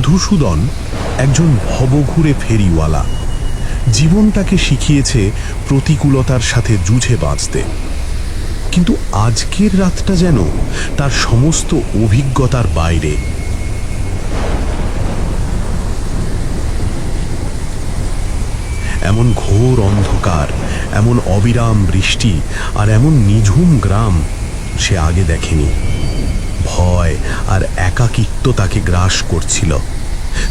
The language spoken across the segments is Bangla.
মধুসূদন একজন ভবঘুরে ফেরিওয়ালা। জীবন তাকে শিখিয়েছে প্রতিকূলতার সাথে যুঝে বাঁচতে। কিন্তু আজকের রাতটা যেন তার সমস্ত অভিজ্ঞতার বাইরে। এমন ঘোর অন্ধকার, এমন অবিরাম বৃষ্টি আর এমন নিঝুম গ্রাম সে আগে দেখেনি। ভয় আর একাকিত্ব তাকে গ্রাস করছিল।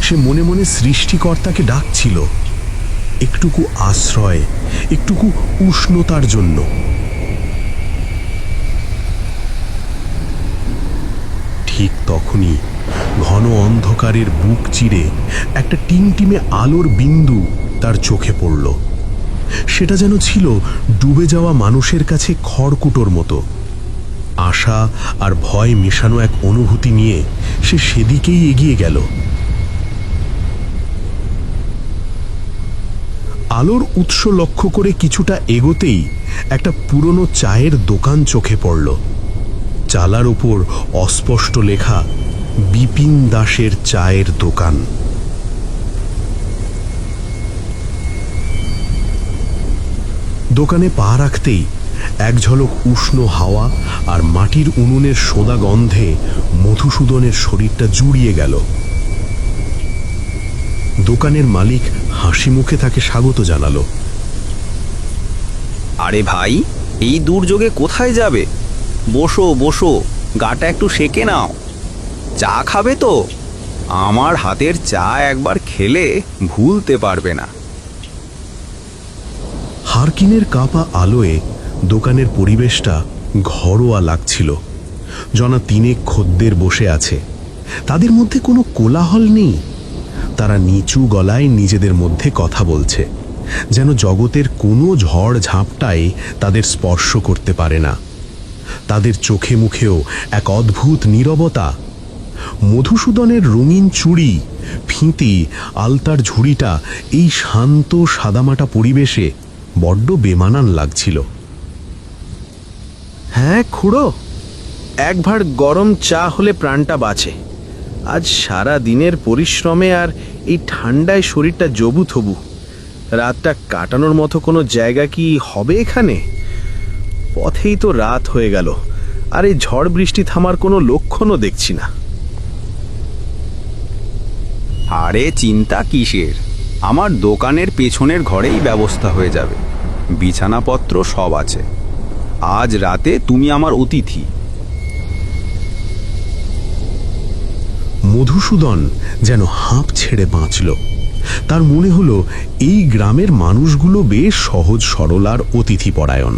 সে মনে মনে সৃষ্টিকর্তাকে ডাকছিল একটুকু আশ্রয়, একটুকু উষ্ণতার জন্য। ঠিক তখনই ঘন অন্ধকারের বুক চিরে একটা টিমটিমে আলোর বিন্দু তার চোখে পড়ল। সেটা যেন ছিল ডুবে যাওয়া মানুষের কাছে খড়কুটোর মতো। আশা আর ভয় মেশানো এক অনুভূতি নিয়ে সে সেদিকেই এগিয়ে গেল। আলোর উৎস লক্ষ্য করে কিছুটা এগোতেই একটা পুরনো চায়ের দোকান চোখে পড়ল। চালার ওপর অস্পষ্ট লেখা বিপিন দাসের চায়ের দোকান। দোকানে পা রাখতেই এক ঝলক উষ্ণ হাওয়া আর মাটির উনুনের সোদা গন্ধে মধুসূদনের শরীরটা জুড়িয়ে গেল। দোকানের মালিক হাসি মুখে তাকে স্বাগত জানালো। আরে ভাই, এই দুর্যোগে কোথায় যাবে? বসো বসো, গাটা একটু সেকে নাও। চা খাবে তো? আমার হাতের চা একবার খেলে ভুলতে পারবে না। হারকিনের কাপা আলোয় দোকানের পরিবেশটা ঘরোয়া লাগছিল। জনা তিনেক খদ্দের বসে আছে। তাদের মধ্যে কোনো কোলাহল নেই। তারা নিচু গলায় নিজেদের মধ্যে কথা বলছে, যেন জগতের কোনো ঝড় ঝাপটাই তাদের স্পর্শ করতে পারে না। তাদের চোখে মুখেও এক অদ্ভুত নীরবতা। মধুসূদনের রঙিন চুড়ি, ফিঁতি, আলতার ঝুড়িটা এই শান্ত সাদামাটা পরিবেশে বড্ড বেমানান লাগছিল। হ্যাঁ খুড়ো, এক ভাঁড় গরম চা হলে প্রাণটা বাঁচে। আজ সারা দিনের পরিশ্রমে আর এই ঠান্ডায় শরীরটা জবু থবু। রাতটা কাটানোর মতো কোনো জায়গা কি হবে এখানে? পথেই তো রাত হয়ে গেল, আর এই ঝড় বৃষ্টি থামার কোনো লক্ষণও দেখছি না। আরে চিন্তা কিসের? আমার দোকানের পেছনের ঘরেই ব্যবস্থা হয়ে যাবে। বিছানাপত্র সব আছে। আজ রাতে তুমি আমার অতিথি। মধুসূদন যেন হাঁপ ছেড়ে বাঁচল। তার মনে হলো এই গ্রামের মানুষগুলো বেশ সহজ সরল আর অতিথিপরায়ণ।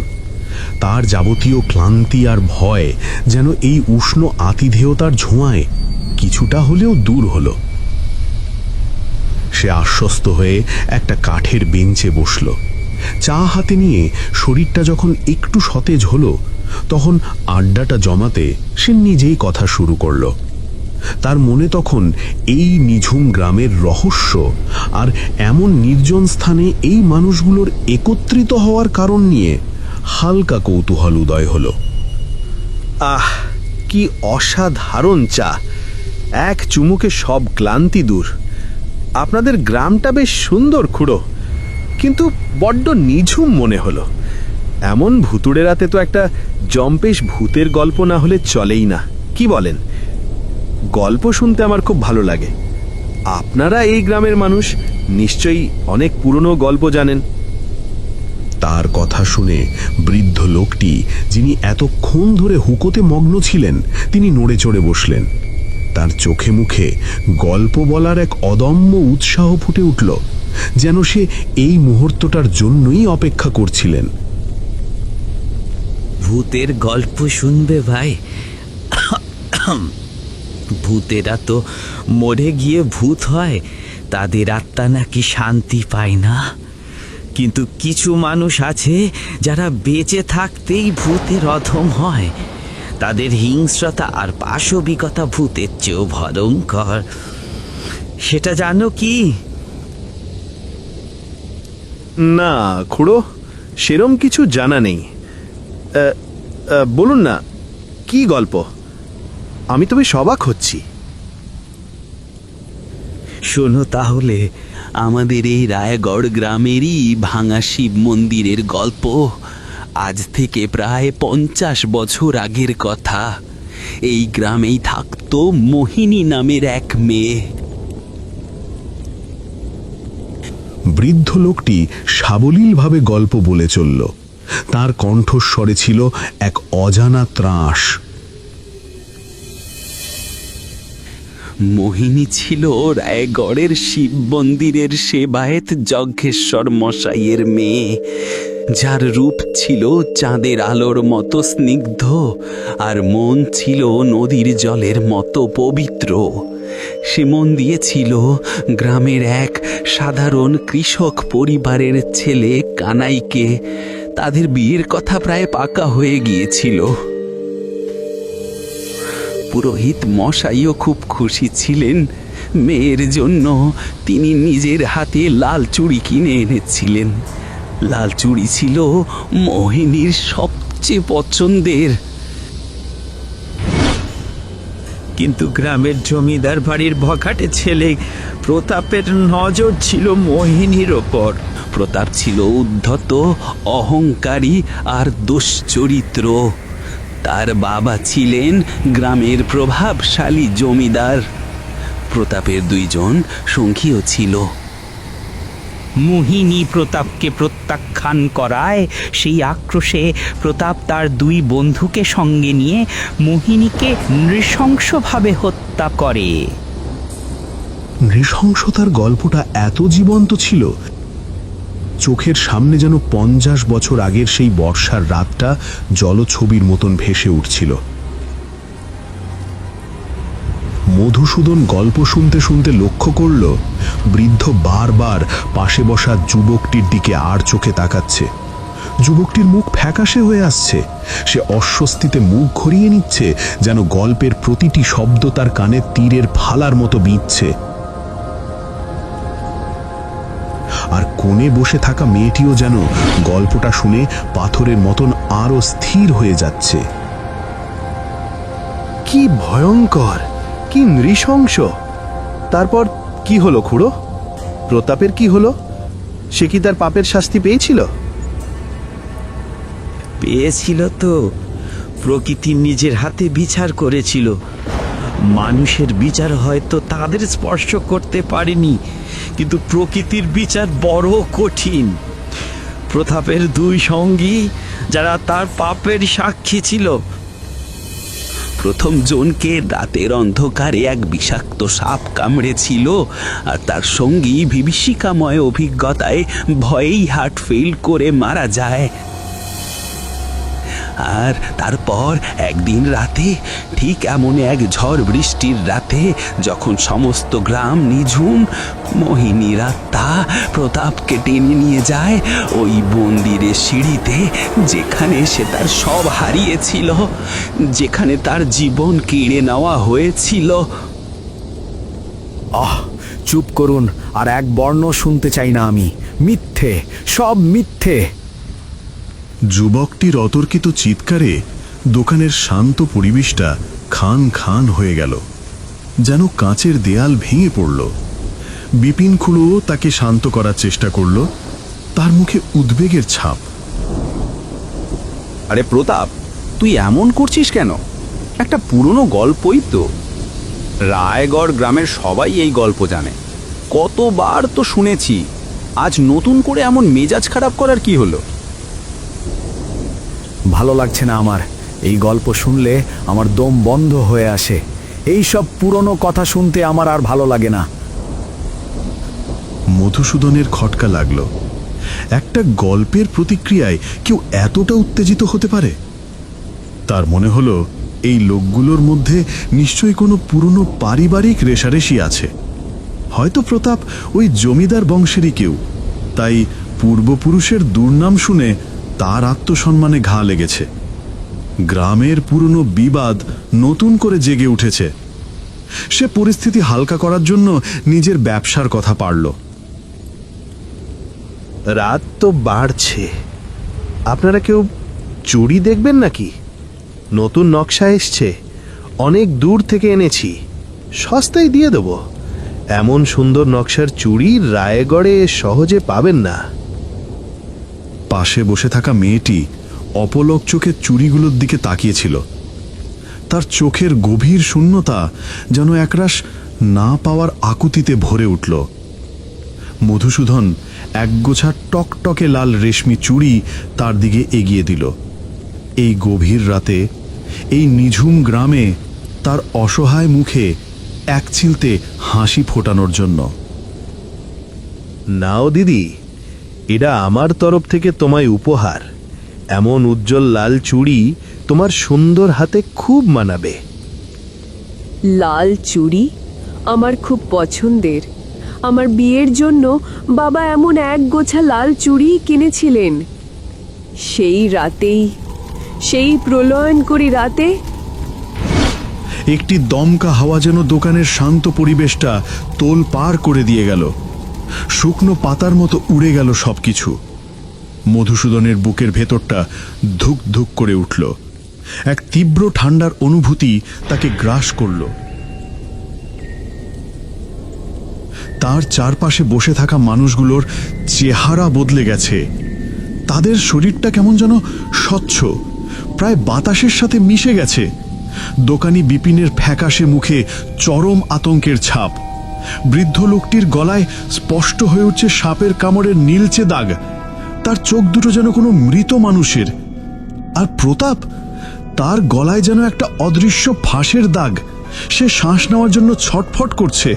তার যাবতীয় ক্লান্তি আর ভয় যেন এই উষ্ণ আতিথেয়তার ছোঁয়ায় কিছুটা হলেও দূর হলো। সে আশ্বস্ত হয়ে একটা কাঠের বেঞ্চে বসল। চা হাতে নিয়ে শরীরটা যখন একটু সতেজ হলো, তখন আড্ডাটা জমাতে সে নিজেই কথা শুরু করল। তার মনে তখন এই নিঝুম গ্রামের রহস্য আর এমন নির্জন স্থানে এই মানুষগুলোর একত্রিত হওয়ার কারণ নিয়ে হালকা কৌতূহল উদয় হলো। আহ, কি অসাধারণ চা! এক চুমুকে সব ক্লান্তি দূর। আপনাদের গ্রামটা বেশ সুন্দর খুড়ো, কিন্তু বড্ড নিঝুম মনে হলো। এমন ভুতুড়ে রাতে তো একটা জম্পেশ ভূতের গল্প না হলে চলেই না, কি বলেন? গল্প শুনতে আমার খুব ভালো লাগে। আপনারা এই গ্রামের মানুষ, নিশ্চয়ই অনেক পুরনো গল্প জানেন। তার কথা শুনে বৃদ্ধ লোকটি, যিনি এতক্ষণ ধরে হুকোতে মগ্ন ছিলেন, তিনি নড়ে চড়ে বসলেন। তার চোখে মুখে গল্প বলার এক অদম্য উৎসাহ ফুটে উঠল, যেন সে এই মুহূর্তটার জন্যই অপেক্ষা করছিলেন। ভূতের গল্প শুনবে ভাই? ভূতেরা তো মরে গিয়ে ভূত হয়, তাদের আত্মা নাকি শান্তি পায় না। কিন্তু কিছু মানুষ আছে যারা বেঁচে থাকতেই ভূতের অধম হয়। তাদের হিংস্রতা আর পাশবিকতা ভূতের চেয়েও ভয়ঙ্কর। সেটা জানো কি? না খুড়ো, সেরম কিছু জানা নেই। বলুন না, কি গল্প? আমি তো বেশ অবাক হচ্ছি। শোনো তাহলে, আমাদের এই রায়গড় গ্রামেরই ভাঙা শিব মন্দিরের গল্প। আজ থেকে প্রায় 50 বছর আগের কথা। এই গ্রামেই থাকতো মোহিনী নামের এক মেয়ে। বৃদ্ধ লোকটি সাবলীলভাবে গল্প বলে চলল। তার কণ্ঠস্বরে ছিল এক অজানা ত্রাস। মোহিনী ছিল রায়গড়ের শিব মন্দিরের সেবায়েত যজ্ঞেশ্বর মশাইয়ের মেয়ে, যার রূপ ছিল চাঁদের আলোর মতো স্নিগ্ধ আর মন ছিল নদীর জলের মতো পবিত্র। সে মন দিয়েছিল গ্রামের এক সাধারণ কৃষক পরিবারের ছেলে কানাইকে। তাদের বিয়ের কথা প্রায় পাকা হয়ে গিয়েছিল। পুরোহিত মশাইও খুব খুশি ছিলেন। মেয়ের জন্য তিনি নিজের হাতে লাল চুড়ি কিনে এনেছিলেন। লাল চুড়ি ছিল মোহিনীর সবচেয়ে পছন্দের। কিন্তু গ্রামের জমিদার বাড়ির বখাটে ছেলে প্রতাপের নজর ছিল মোহিনীর ওপর। প্রতাপ ছিল উদ্ধত, অহংকারী আর দুশ্চরিত্র। তার বাবা ছিলেন গ্রামের প্রভাবশালী জমিদার। প্রতাপের 2 জন সঙ্গীও ছিল। মোহিনী প্রতাপকে প্রত্যাখ্যান করায় সেই আক্রোশে প্রতাপ তার 2 বন্ধুকে সঙ্গে নিয়ে মোহিনীকে নৃশংসভাবে হত্যা করে। নৃশংসতার গল্পটা এত জীবন্ত ছিল, চোখের সামনে যেন 50 বছর আগের সেই বর্ষার রাতটা জলছবির মতন ভেসে উঠছিল। মধুসূদন গল্প শুনতে শুনতে লক্ষ্য করল বৃদ্ধ বারবার পাশে বসা যুবকটির দিকে আর চোখে তাকাচ্ছে। যুবকটির মুখ ফ্যাকাশে হয়ে আসছে। সে অস্বস্তিতে মুখ ঘুরিয়ে নিচ্ছে, যেন গল্পের প্রতিটি শব্দ তার কানে তীরের ফালার মতো বিঁধছে। আর কোণে বসে থাকা মেয়েটিও যেন গল্পটা শুনে পাথরের মতন আরো স্থির হয়ে যাচ্ছে। কি ভয়ঙ্কর, কি নৃশংস! তারপর কি হলো খুড়ো? প্রতাপের কি হলো? সে কি তার পাপের শাস্তি পেয়েছিল? পেয়েছিল তো। প্রকৃতি নিজের হাতে বিচার করেছিল। মানুষের বিচার হয়তো তাদের স্পর্শ করতে পারেনি, কিন্তু প্রকৃতির বিচার বড় কঠিন। প্রতাপের 2 সঙ্গী, যারা তার পাপের সাক্ষী ছিল, প্রথম জনকে রাতের অন্ধকারে এক বিষাক্ত সাপ কামড়েছিল, আর তার সঙ্গী বিভীষিকাময় অভিজ্ঞতায় ভয়েই হার্ট ফেল করে মারা যায়। আর তারপর একদিন রাতে, ঠিক এমন এক ঝড় বৃষ্টির রাতে, যখন সমস্ত গ্রাম নিঝুম, মোহিনীর আত্মা প্রতাপকে টেনে নিয়ে যায় ওই মন্দিরের সিঁড়িতে, যেখানে সে তার সব হারিয়েছিল, যেখানে তার জীবন কেড়ে নেওয়া হয়েছিল। চুপ করুন, আর এক বর্ণ শুনতে চাই না আমি। মিথ্যে, সব মিথ্যে। যুবকটির অতর্কিত চিৎকারে দোকানের শান্ত পরিবেশটা খান খান হয়ে গেল, যেন কাঁচের দেয়াল ভেঙে পড়ল। বিপিন খুড়ো তাকে শান্ত করার চেষ্টা করল, তার মুখে উদ্বেগের ছাপ। আরে প্রতাপ, তুই এমন করছিস কেন? একটা পুরনো গল্পই তো। রায়গড় গ্রামের সবাই এই গল্প জানে, কতবার তো শুনেছি। আজ নতুন করে এমন মেজাজ খারাপ করার কি হলো? ভালো লাগছে না আমার। এই গল্প শুনলে আমার দম বন্ধ হয়ে আসে। এই সব পুরনো কথা শুনতে আমার আর ভালো লাগে না। মধুসূদনের খটকা লাগল। একটা গল্পের প্রতিক্রিয়ায় কেউ এতটা উত্তেজিত হতে পারে? তার মনে হলো এই লোকগুলোর মধ্যে নিশ্চয়ই কোনো পুরনো পারিবারিক রেষারেষি আছে। হয়তো প্রতাপ ওই জমিদার বংশেরই কেউ, তাই পূর্বপুরুষের দুর্নাম শুনে তার আত্মসম্মানে ঘা লেগেছে। গ্রামের পুরনো বিবাদ নতুন করে জেগে উঠেছে। সে পরিস্থিতি হালকা করার জন্য নিজের ব্যবসার কথা পারল। রাত তো বাড়ছে, আপনারা কেউ চুড়ি দেখবেন নাকি? নতুন নকশা এসছে, অনেক দূর থেকে এনেছি, সস্তায় দিয়ে দেব। এমন সুন্দর নকশার চুড়ি রায়গড়ে সহজে পাবেন না। পাশে বসে থাকা মেয়েটি অপলক চোখে চুড়িগুলোর দিকে তাকিয়েছিল। তার চোখের গভীর শূন্যতা যেন একরাশ না পাওয়ার আকুতিতে ভরে উঠল। মধুসূদন একগোছা টকটকে লাল রেশমি চুড়ি তার দিকে এগিয়ে দিল। এই গভীর রাতে, এই নিঝুম গ্রামে তার অসহায় মুখে একচিলতে হাসি ফোটানোর জন্য। নাও দিদি, এটা আমার তরফ থেকে তোমায় উপহার। এমন উজ্জ্বল লাল চুড়ি তোমার সুন্দর হাতে খুব মানাবে। লাল চুড়ি আমার খুব পছন্দের। আমার বিয়ের জন্য বাবা এমন এক গোছা লাল চুড়ি কিনেছিলেন। সেই রাতেই, সেই প্রলয়ঙ্করী রাতে একটি দমকা হাওয়া যেন দোকানের শান্ত পরিবেশটা তোল পার করে দিয়ে গেল। শুকনো পাতার মতো উড়ে গেল সবকিছু। মধুসূদনের বুকের ভেতরটা ধুক ধুক করে উঠল। এক তীব্র ঠান্ডার অনুভূতি তাকে গ্রাস করল। তার চারপাশে বসে থাকা মানুষগুলোর চেহারা বদলে গেছে। তাদের শরীরটা কেমন যেন স্বচ্ছ, প্রায় বাতাসের সাথে মিশে গেছে। দোকানি বিপিনের ফ্যাকাশে মুখে চরম আতঙ্কের ছাপ। বৃদ্ধ লোকটির গলায় স্পষ্ট হয়ে উঠছে সাপের কামড়ের নীলচে দাগ। তার চোখ দুটো যেন কোনো মৃত মানুষের। আর প্রতাপ, তার গলায় যেন একটা অদৃশ্য ফাঁসের দাগ। সে শ্বাস নেওয়ার জন্য ছটফট করছে,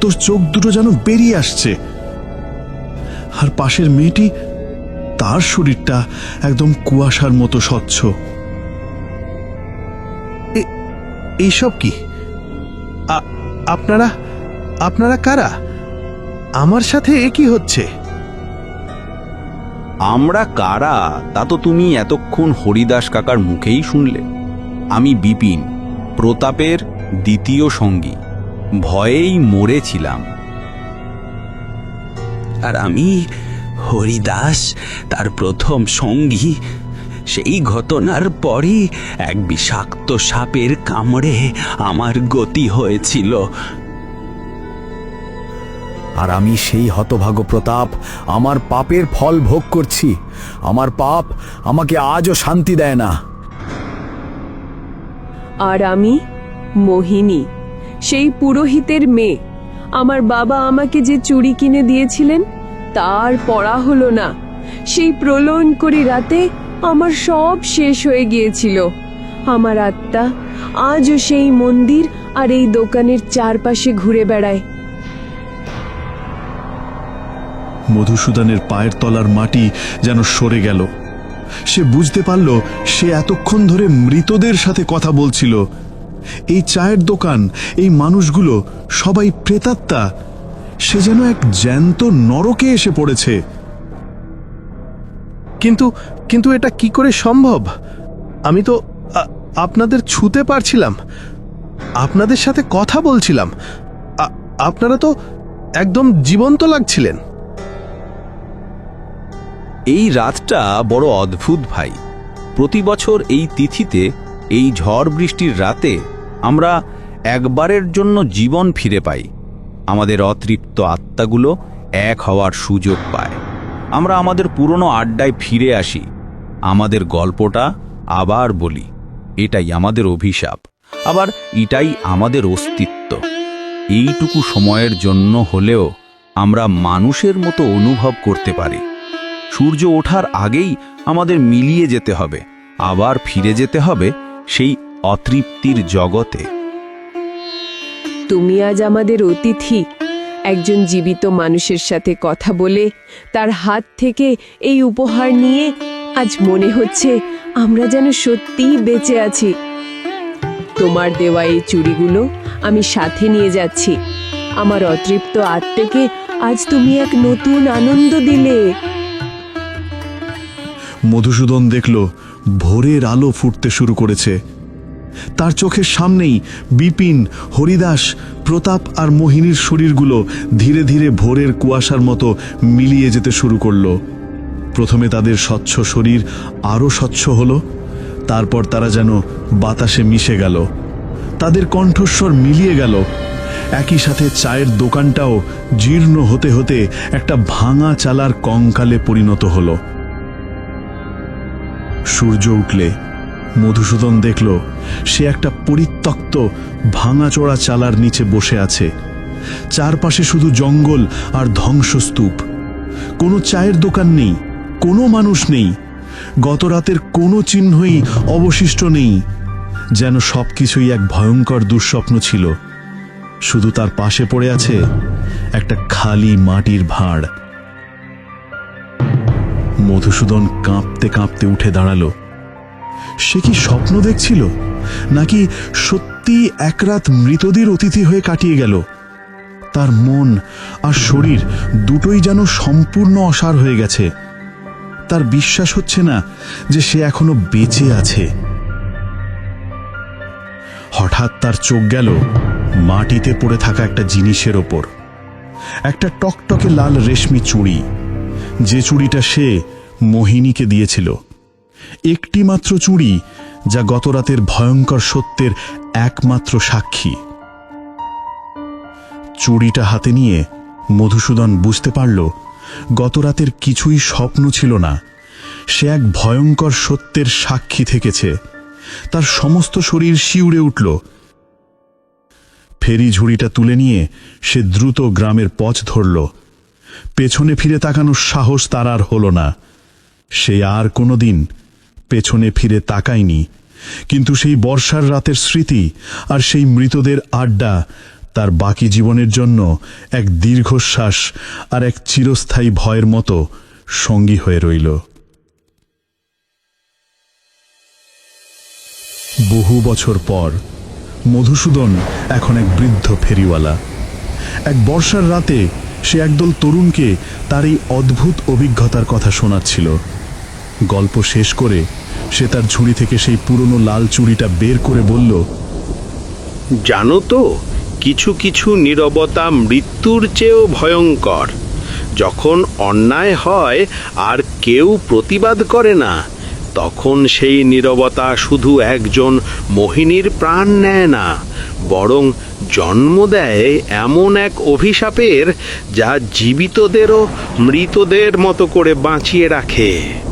তোর চোখ দুটো যেন বেরিয়ে আসছে। আর পাশের মেয়েটি, তার শরীরটা একদম কুয়াশার মতো স্বচ্ছ। এইসব কি? আপনারা আপনারা কারা? আমার সাথে এ কি হচ্ছে? আমরা কারা তা তো তুমি এতক্ষণ হরিদাস কাকার মুখেই শুনলে। আমি বিপিন, প্রতাপের দ্বিতীয় সঙ্গী। ভয়েই মরেছিলাম। আর আমি হরিদাস, তার প্রথম সঙ্গী। সেই ঘটনার পরই এক বিষাক্ত সাপের কামড়ে আমার গতি হয়েছিল। আর আমি সেই হতভাগ্য প্রতাপ, আমার পাপের ফল ভোগ করছি। আমার পাপ আমাকে আজও শান্তি দেয় না। আর আমি মোহিনী, সেই পুরোহিতের মেয়ে। আমার বাবা আমাকে যে চুড়ি কিনে দিয়েছিলেন তার পরা হলো না। সেই প্রলয়ঙ্করী রাতে আমার সব শেষ হয়ে গিয়েছিল। আমার আত্মা আজও সেই মন্দির আর এই দোকানের চারপাশে ঘুরে বেড়ায়। মধুসূদনের পায়ের তলার মাটি যেন সরে গেল। সে বুঝতে পারল সে এতক্ষণ ধরে মৃতদের সাথে কথা বলছিল। এই চায়ের দোকান, এই মানুষগুলো সবাই প্রেতাত্মা। সে যেন এক জ্যান্ত নরকে এসে পড়েছে। কিন্তু কিন্তু এটা কি করে সম্ভব? আমি তো আপনাদের ছুঁতে পারছিলাম, আপনাদের সাথে কথা বলছিলাম। আপনারা তো একদম জীবন্ত লাগছিলেন। এই রাতটা বড় অদ্ভুত ভাই। প্রতি বছর এই তিথিতে, এই ঝড় বৃষ্টির রাতে আমরা একবারের জন্য জীবন ফিরে পাই। আমাদের অতৃপ্ত আত্মাগুলো এক হওয়ার সুযোগ পায়। আমরা আমাদের পুরনো আড্ডায় ফিরে আসি, আমাদের গল্পটা আবার বলি। এটাই আমাদের অভিশাপ, আবার এটাই আমাদের অস্তিত্ব। এইটুকু সময়ের জন্য হলেও আমরা মানুষের মতো অনুভব করতে পারি। সূর্য ওঠার আগেই আমাদের মিলিয়ে যেতে হবে, আবার ফিরে যেতে হবে সেই অতৃপ্তির জগতে। তুমি আজ আমাদের অতিথি। একজন জীবিত মানুষের সাথে কথা বলে, তার হাত থেকে এই উপহার নিয়ে আজ মনে হচ্ছে আমরা যেন সত্যিই বেঁচে আছি। তোমার দেওয়া এই চুড়িগুলো আমি সাথে নিয়ে যাচ্ছি। আমার অতৃপ্ত আত্মাকে আজ তুমি এক নতুন আনন্দ দিলে। মধুসূদন দেখল ভোরের আলো ফুটতে শুরু করেছে। তার চোখের সামনেই বিপিন, হরিদাস, প্রতাপ আর মোহিনীর শরীরগুলো ধীরে ধীরে ভোরের কুয়াশার মতো মিলিয়ে যেতে শুরু করল। প্রথমে তাদের স্বচ্ছ শরীর আরও স্বচ্ছ হলো, তারপর তারা যেন বাতাসে মিশে গেল। তাদের কণ্ঠস্বর মিলিয়ে গেল। একই সাথে চায়ের দোকানটাও জীর্ণ হতে হতে একটা ভাঙা চালার কঙ্কালে পরিণত হলো। সূর্য উঠলে মধুসূদন দেখল সে একটা পরিত্যক্ত ভাঙাচোরা চালার নিচে বসে আছে। চারপাশে শুধু জঙ্গল আর ধ্বংসস্তূপ। কোনো চায়ের দোকান নেই, কোনো মানুষ নেই, গত রাতের কোনো চিহ্নই অবশিষ্ট নেই। যেন সবকিছুই এক ভয়ঙ্কর দুঃস্বপ্ন ছিল। শুধু তার পাশে পড়ে আছে একটা খালি মাটির ভাঁড়। মধুসূদন কাঁপতে কাঁপতে উঠে দাঁড়ালো। সে কি স্বপ্ন দেখছিল, নাকি সত্যি এক রাত মৃতদের অতিথি হয়ে কাটিয়ে গেল? তার মন আর শরীর দুটোই যেন সম্পূর্ণ অসাড় হয়ে গেছে। তার বিশ্বাস হচ্ছে না যে সে এখনো বেঁচে আছে। হঠাৎ তার চোখ গেল মাটিতে পড়ে থাকা একটা জিনিসের ওপর। একটা টকটকে লাল রেশমি চুড়ি, যে চুড়িটা সে মোহিনীকে দিয়েছিল। একটি মাত্র চুড়ি, যা গতরাতের ভয়ঙ্কর সত্যের একমাত্র সাক্ষী। চুড়িটা হাতে নিয়ে মধুসূদন বুঝতে পারল গতরাতের কিছুই স্বপ্ন ছিল না। সে এক ভয়ঙ্কর সত্যের সাক্ষী থেকেছে। তার সমস্ত শরীর শিউরে উঠল। ফেরি ঝুড়িটা তুলে নিয়ে সে দ্রুত গ্রামের পথ ধরল। পেছনে ফিরে তাকানোর সাহস তার আর হল না। সে আর কোনোদিন পেছনে ফিরে তাকায়নি। কিন্তু সেই বর্ষার রাতের স্মৃতি আর সেই মৃতদের আড্ডা তার বাকি জীবনের জন্য এক দীর্ঘশ্বাস আর এক চিরস্থায়ী ভয়ের মতো সঙ্গী হয়ে রইল। বহু বছর পর মধুসূদন এখন এক বৃদ্ধ ফেরিওয়ালা। এক বর্ষার রাতে সে একদল তরুণকে তার এই অদ্ভুত অভিজ্ঞতার কথা শোনাচ্ছিল। গল্প শেষ করে সে তার ঝুড়ি থেকে সেই পুরনো লাল চুড়িটা বের করে বলল, জানো তো, কিছু কিছু নীরবতা মৃত্যুর চেয়েও ভয়ঙ্কর। যখন অন্যায় হয় আর কেউ প্রতিবাদ করে না, তখন সেই নীরবতা শুধু একজন মোহিনীর প্রাণ নেয় না, বরং জন্ম দেয় এমন এক অভিশাপের, যা জীবিতদেরও মৃতদের মতো করে বাঁচিয়ে রাখে।